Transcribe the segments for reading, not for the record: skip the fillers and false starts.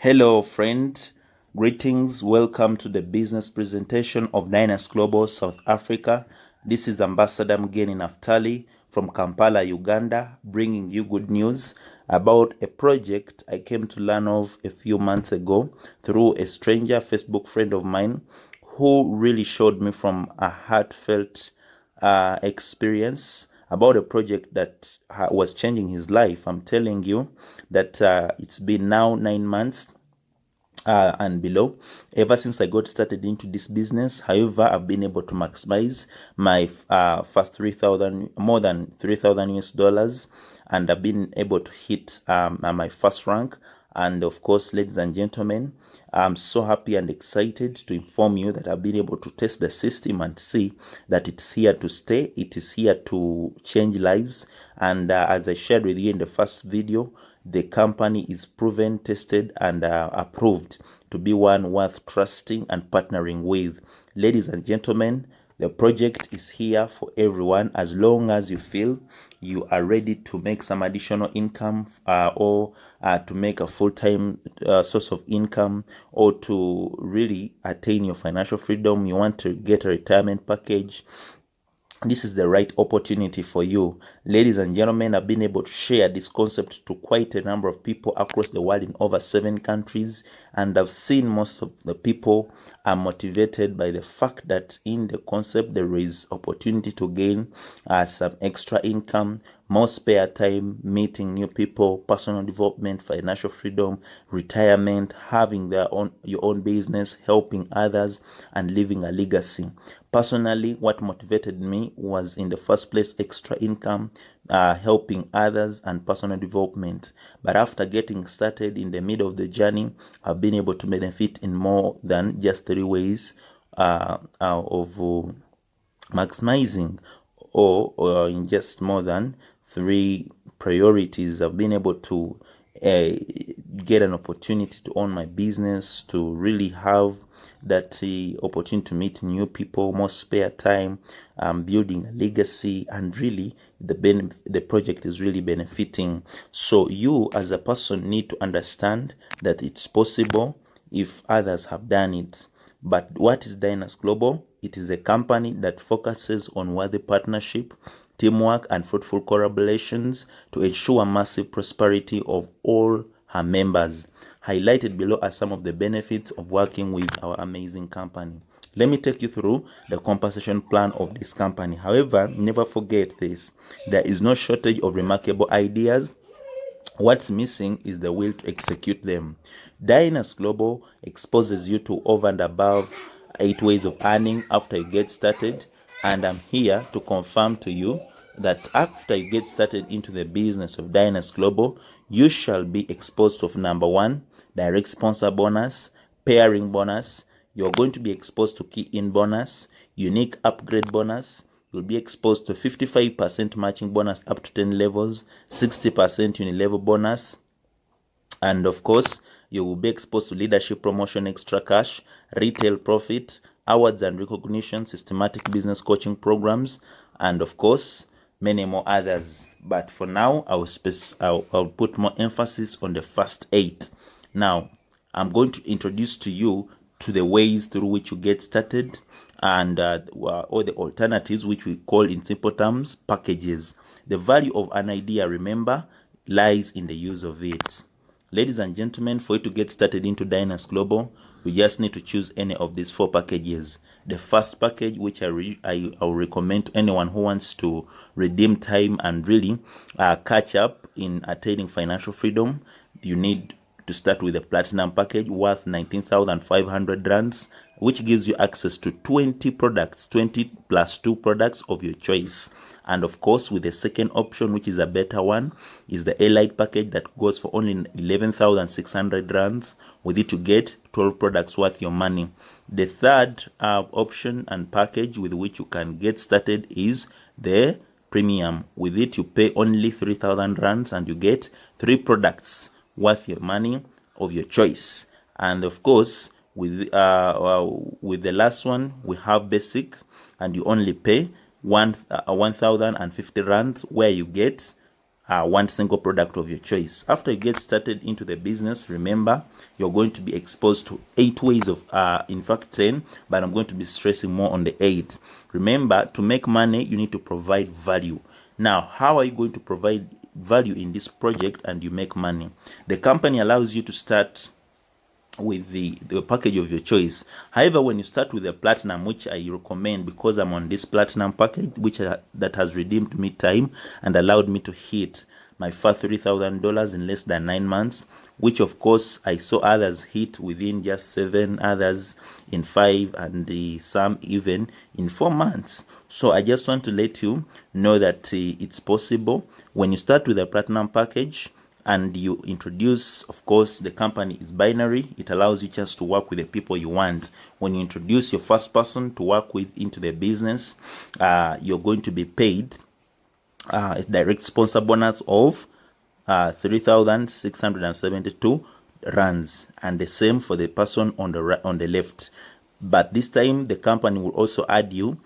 Hello, friend. Greetings. Welcome to the business presentation of Dynace Global South Africa. This is Ambassador Mgeni Naftali from Kampala, Uganda, bringing you good news about a project I came to learn of a few months ago through a stranger Facebook friend of mine who really showed me from a heartfelt experience about a project that was changing his life. I'm telling you that it's been now 9 months and below ever since I got started into this business. However, I've been able to maximize my first 3,000, more than 3,000 US dollars, and I've been able to hit my first rank. And of course, ladies and gentlemen, I'm so happy and excited to inform you that I've been able to test the system and see that it's here to stay. It is here to change lives. And as I shared with you in the first video, the company is proven, tested, and approved to be one worth trusting and partnering with. Ladies and gentlemen, the project is here for everyone as long as you feel you are ready to make some additional income or to make a full-time source of income, or to really attain your financial freedom. You want to get a retirement package. This is the right opportunity for you. Ladies and gentlemen, I've been able to share this concept to quite a number of people across the world in over 7 countries, and I've seen most of the people are motivated by the fact that in the concept there is opportunity to gain some extra income, more spare time, meeting new people, personal development, financial freedom, retirement, having your own business, helping others, and leaving a legacy. Personally, what motivated me was, in the first place, extra income, helping others, and personal development. But after getting started in the middle of the journey, I've been able to benefit in more than just 3 ways of maximizing, or in just more than 3 priorities. I've been able to get an opportunity to own my business, to really have that opportunity to meet new people, more spare time, building a legacy, and really the project is really benefiting. So you as a person need to understand that it's possible if others have done it. But what is Dynace Global? It is a company that focuses on worthy partnership, teamwork, and fruitful collaborations to ensure massive prosperity of all her members. Highlighted below are some of the benefits of working with our amazing company. Let me take you through the compensation plan of this company. However, never forget this: there is no shortage of remarkable ideas. What's missing is the will to execute them. Dynace Global exposes you to over and above 8 ways of earning after you get started, and I'm here to confirm to you that after you get started into the business of Dynace Global, you shall be exposed to, number 1, direct sponsor bonus, pairing bonus. You're going to be exposed to key-in bonus, unique upgrade bonus. You'll be exposed to 55% matching bonus up to 10 levels, 60% unilevel bonus, and of course, you will be exposed to leadership promotion, extra cash, retail profit, awards and recognition, systematic business coaching programs, and of course, many more others. But for now, I'll put more emphasis on the first 8. Now, I'm going to introduce to you to the ways through which you get started, and or the alternatives, which we call in simple terms packages. The value of an idea, remember, lies in the use of it. Ladies and gentlemen, for you to get started into Dynace Global, you just need to choose any of these 4 packages. The first package, which I'll recommend to anyone who wants to redeem time and really catch up in attaining financial freedom, you need to start with a platinum package worth 19,500 rands, which gives you access to 20 products, 20 plus 2 products of your choice. And of course, with the second option, which is a better one, is the Elite package that goes for only 11,600 rands. With it, you get 12 products worth your money. The third option and package with which you can get started is the Premium. With it, you pay only 3,000 rands and you get 3 products worth your money of your choice. And of course, with the last one, we have Basic, and you only pay 1,050 rands, where you get one single product of your choice. After you get started into the business, remember, you're going to be exposed to 8 ways of, in fact 10, but I'm going to be stressing more on the 8. Remember, to make money, you need to provide value. Now, how are you going to provide value in this project and you make money? The company allows you to start with the package of your choice. However, when you start with the platinum, which I recommend because I'm on this platinum package, which that has redeemed me time and allowed me to hit my first $3,000 in less than 9 months, which of course I saw others hit within just 7, others in 5, and some even in 4 months. So I just want to let you know that it's possible. When you start with a platinum package and you introduce, of course, the company is binary. It allows you just to work with the people you want. When you introduce your first person to work with into the business, you're going to be paid a direct sponsor bonus of 3,672 rands, and the same for the person on the left. But this time the company will also add you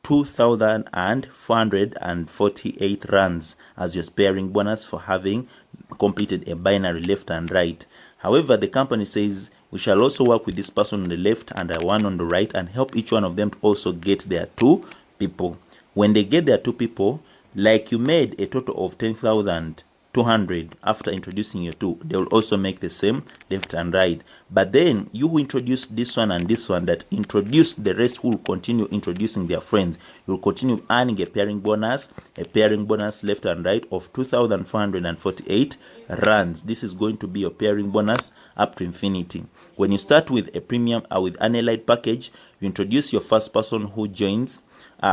2,448 rands as your sparing bonus for having completed a binary left and right. However, the company says we shall also work with this person on the left and one on the right and help each one of them to also get their 2 people. When they get their 2 people, like you made a total of 10,200 after introducing your 2, they will also make the same left and right. But then you will introduce this one and this one that introduced the rest, who will continue introducing their friends. You will continue earning a pairing bonus left and right of 2,448 rands. This is going to be your pairing bonus up to infinity. When you start with a premium with an allied package, you introduce your first person who joins.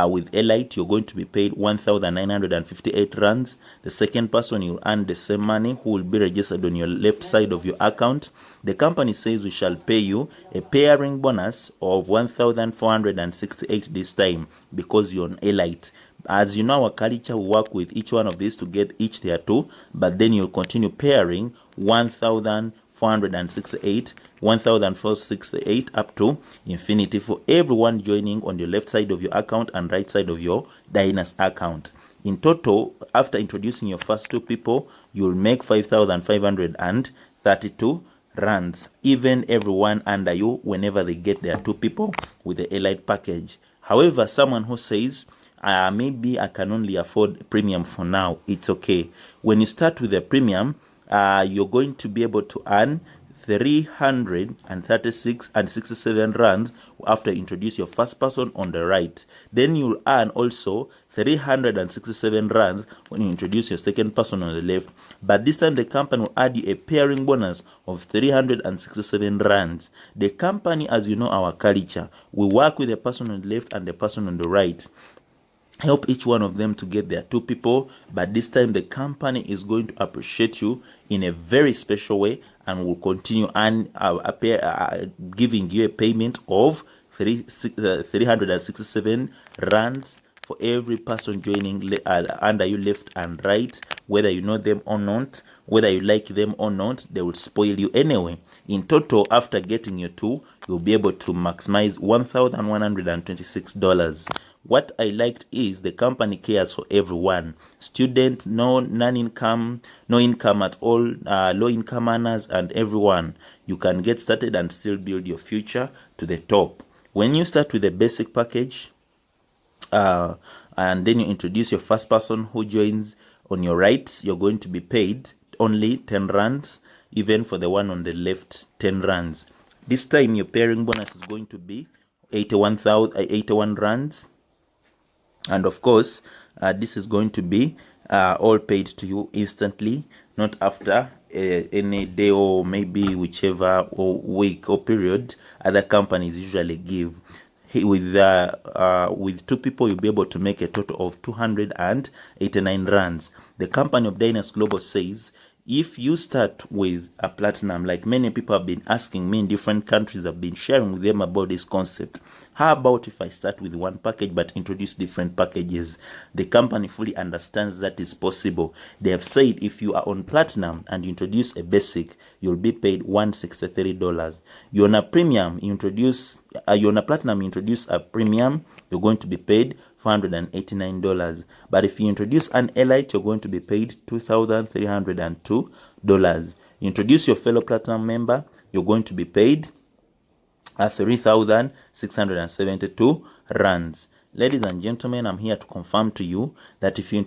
With Elite, you're going to be paid 1,958 rands. The second person, you'll earn the same money, who will be registered on your left side of your account. The company says we shall pay you a pairing bonus of 1,468 this time because you're on Elite. As you know, our culture will work with each one of these to get each their 2, but then you'll continue pairing 1,468 up to infinity for everyone joining on the left side of your account and right side of your Dynace account. In total, after introducing your first 2 people, you'll make 5,532 rands, even everyone under you whenever they get their 2 people with the Elite package. However, someone who says, maybe I can only afford premium for now, it's okay. When you start with the premium, you're going to be able to earn 336 and 67 rands after you introduce your first person on the right. Then you'll earn also 367 rands when you introduce your second person on the left. But this time the company will add you a pairing bonus of 367 rands. The company, as you know, our culture, we work with the person on the left and the person on the right, help each one of them to get their 2 people, but this time the company is going to appreciate you in a very special way and will continue giving you a payment of 367 rands for every person joining under you left and right. Whether you know them or not, whether you like them or not, they will spoil you anyway. In total, after getting your 2, you'll be able to maximize $1,126. What I liked is the company cares for everyone. Student, non-income, no income at all, low-income earners, and everyone. You can get started and still build your future to the top. When you start with the basic package, and then you introduce your first person who joins on your right, you're going to be paid only 10 rands, even for the one on the left, 10 rands. This time your pairing bonus is going to be 81 rands. And of course, this is going to be all paid to you instantly, not after any day or maybe whichever or week or period other companies usually give. With 2 people, you'll be able to make a total of 289 rands. The company of Dynace Global says, if you start with a platinum, like many people have been asking me in different countries, I've been sharing with them about this concept. How about if I start with one package but introduce different packages? The company fully understands that is possible. They have said if you are on platinum and you introduce a basic, you'll be paid $163. You're on a premium, you're on a platinum, you introduce a premium, you're going to be paid $489. But if you introduce an elite, you're going to be paid $2,302. You introduce your fellow platinum member, you're going to be paid 3,672 rands. Ladies and gentlemen, I'm here to confirm to you that if you're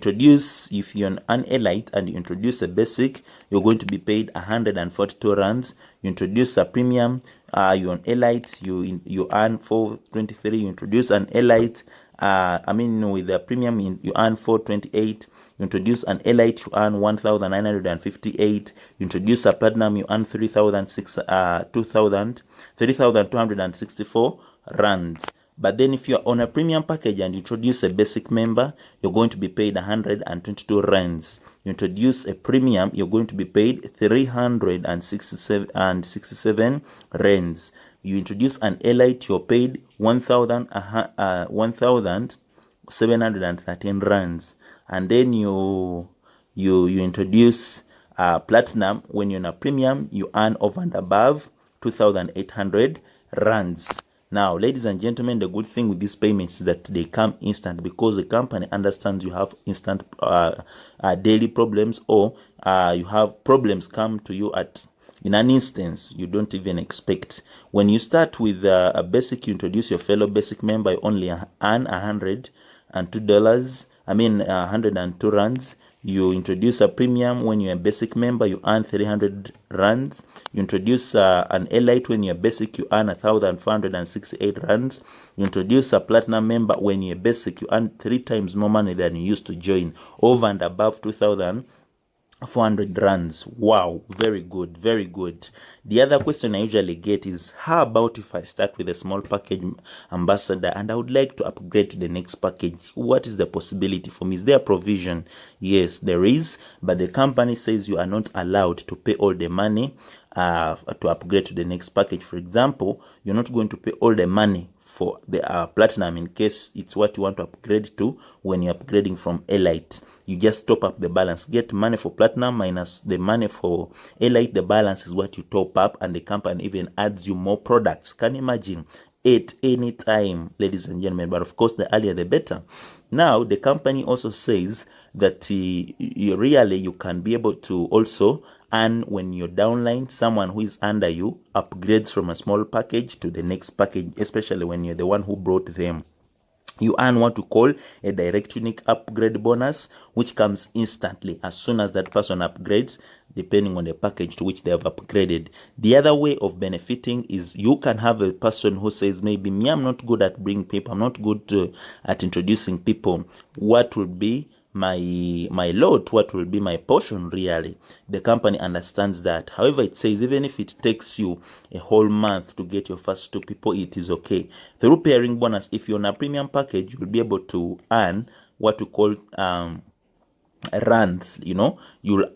an elite and you introduce a basic, you're going to be paid 142 rands. You introduce a premium, you're an elite, you earn 423. You introduce an elite, with the premium, you earn 428. You introduce an elite, you earn 1,958. You introduce a platinum, you earn 3,264 rands. But then if you're on a premium package and you introduce a basic member, you're going to be paid 122 rands. You introduce a premium, you're going to be paid 367 rands. You introduce an elite, you're paid 1,713 rands. And then you introduce platinum. When you're in a premium, you earn over and above 2,800 rands. Now, ladies and gentlemen, the good thing with these payments is that they come instant, because the company understands you have instant daily problems, or you have problems come to you in an instance you don't even expect. When you start with a basic, you introduce your fellow basic member, you only earn $102. 102 rands. You introduce a premium. When you're a basic member, you earn 300 rands. You introduce an elite. When you're basic, you earn 1,468 rands. You introduce a platinum member. When you're basic, you earn 3 times more money than you used to join, over and above 2,400 rands. Wow, very good, very good. The other question I usually get is, how about if I start with a small package ambassador and I would like to upgrade to the next package? What is the possibility for me? Is there a provision? Yes, there is, but the company says you are not allowed to pay all the money to upgrade to the next package. For example, you're not going to pay all the money for the platinum, in case it's what you want to upgrade to. When you're upgrading from elite, you just top up the balance. Get money for platinum minus the money for elite. The balance is what you top up, and the company even adds you more products. Can you imagine? At any time, ladies and gentlemen, but of course the earlier the better. Now the company also says that you can be able to also earn when your downline, someone who is under you, upgrades from a small package to the next package, especially when you're the one who brought them. You earn what we call a direct unique upgrade bonus, which comes instantly as soon as that person upgrades, depending on the package to which they have upgraded. The other way of benefiting is you can have a person who says, maybe me, I'm not good at bringing people, I'm not good at introducing people. What will be my lot? What will be my portion? Really, the company understands that. However, it says even if it takes you a whole month to get your first 2 people, it is okay. Through pairing bonus, if you're on a premium package, you'll be able to earn what we call rands. You'll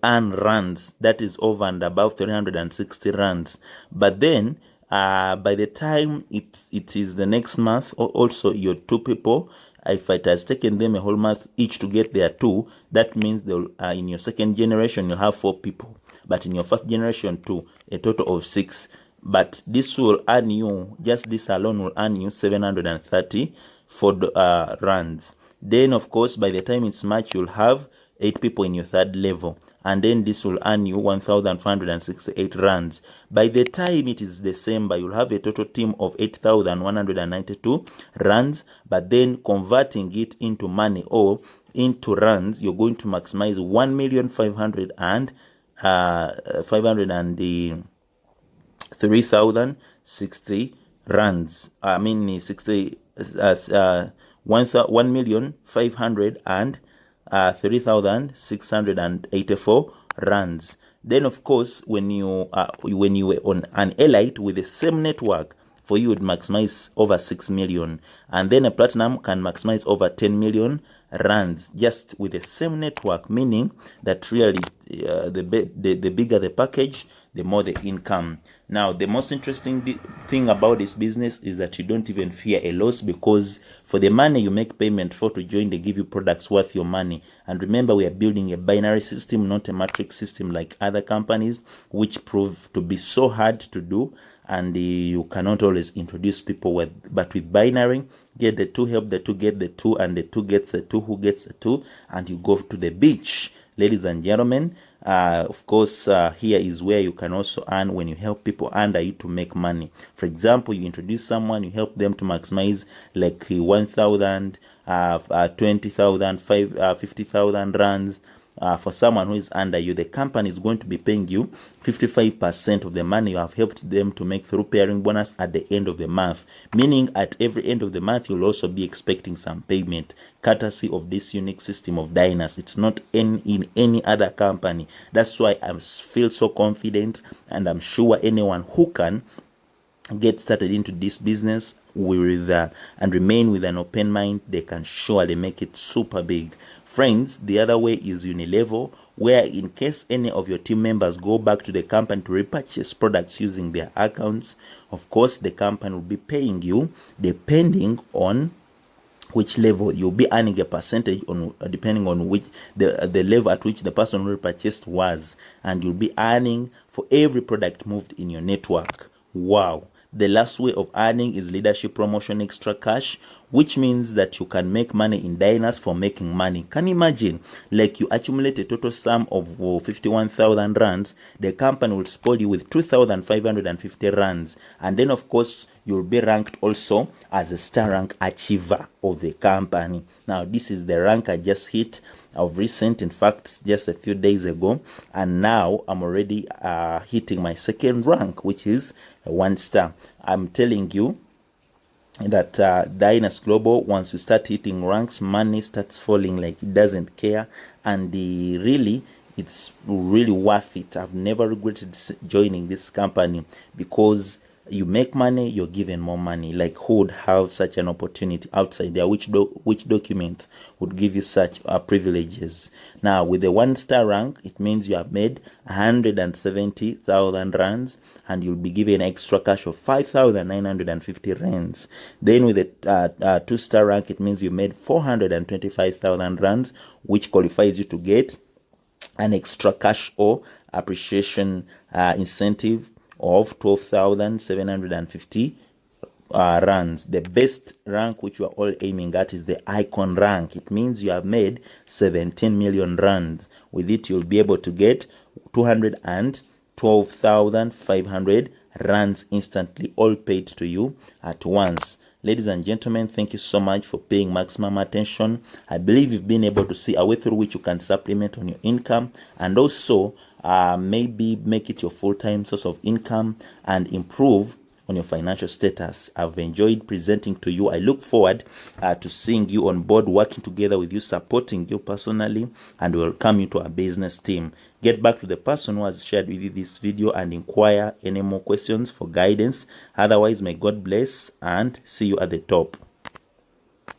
earn rands that is over and above 360 rands. But then by the time it is the next month, also your 2 people, if it has taken them a whole month each to get their 2, that means they'll in your second generation you'll have 4 people, but in your first generation 2, a total of 6. But this will earn you, just this alone will earn you 730 for rands. Then of course by the time it's March, you'll have 8 people in your third level, and then this will earn you 1,568 rands. By the time it is December, you'll have a total team of 8,192 rands. But then converting it into money or into rands, you're going to maximize 1,503,060 rands. 1,503,684 rands. Then of course when you were on an elite with the same network, for you would maximize over 6 million, and then a platinum can maximize over 10 million rands just with the same network, meaning that really the bigger the package, the more the income. Now, the most interesting thing about this business is that you don't even fear a loss, because for the money you make payment for to join, they give you products worth your money. And remember, we are building a binary system, not a matrix system like other companies, which prove to be so hard to do. and you cannot always introduce people with. But with binary, get the two, help the two get the two, and the two gets the two, who gets the two, and you go to the beach. Ladies and gentlemen, of course, here is where you can also earn when you help people under you to make money. For example, you introduce someone, you help them to maximize like 1,000, 20,000, 50,000 rands. For someone who is under you, the company is going to be paying you 55% of the money you have helped them to make through pairing bonus at the end of the month. Meaning at every end of the month, you'll also be expecting some payment, courtesy of this unique system of Dynace. It's not in any other company. That's why I feel so confident, and I'm sure anyone who can get started into this business with and remain with an open mind, they can surely make it super big. Friends, the other way is unilevel, where in case any of your team members go back to the company to repurchase products using their accounts, of course the company will be paying you depending on which level. You'll be earning a percentage on depending on which the level at which the person who purchased was, and you'll be earning for every product moved in your network. Wow. The last way of earning is leadership promotion extra cash, which means that you can make money in Dynace for making money. Can you imagine? Like you accumulate a total sum of 51,000 rands, the company will spoil you with 2,550 rands, and then of course you'll be ranked also as a star rank achiever of the company. Now this is the rank I just hit of recent, in fact just a few days ago, and now I'm already hitting my second rank, which is a 1 star. I'm telling you that Dynace Global, once you start hitting ranks, money starts falling like it doesn't care, and really it's really worth it. I've never regretted joining this company, because you make money, you're given more money. Like who would have such an opportunity outside there? Which document would give you such privileges? Now with the 1 star rank, it means you have made 170,000 rands, and you'll be given extra cash of 5,950 rands. Then with the 2 star rank, it means you made 425,000 rands, which qualifies you to get an extra cash or appreciation incentive of 12,750 rands. The best rank which we are all aiming at is the icon rank. It means you have made 17 million rands. With it, you'll be able to get 212,500 rands instantly, all paid to you at once. Ladies and gentlemen, thank you so much for paying maximum attention. I believe you've been able to see a way through which you can supplement on your income, and also maybe make it your full-time source of income and improve on your financial status. I've enjoyed presenting to you. I look forward to seeing you on board, working together with you, supporting you personally, and welcome you to our business team. Get back to the person who has shared with you this video and inquire any more questions for guidance. Otherwise, may God bless, and see you at the top.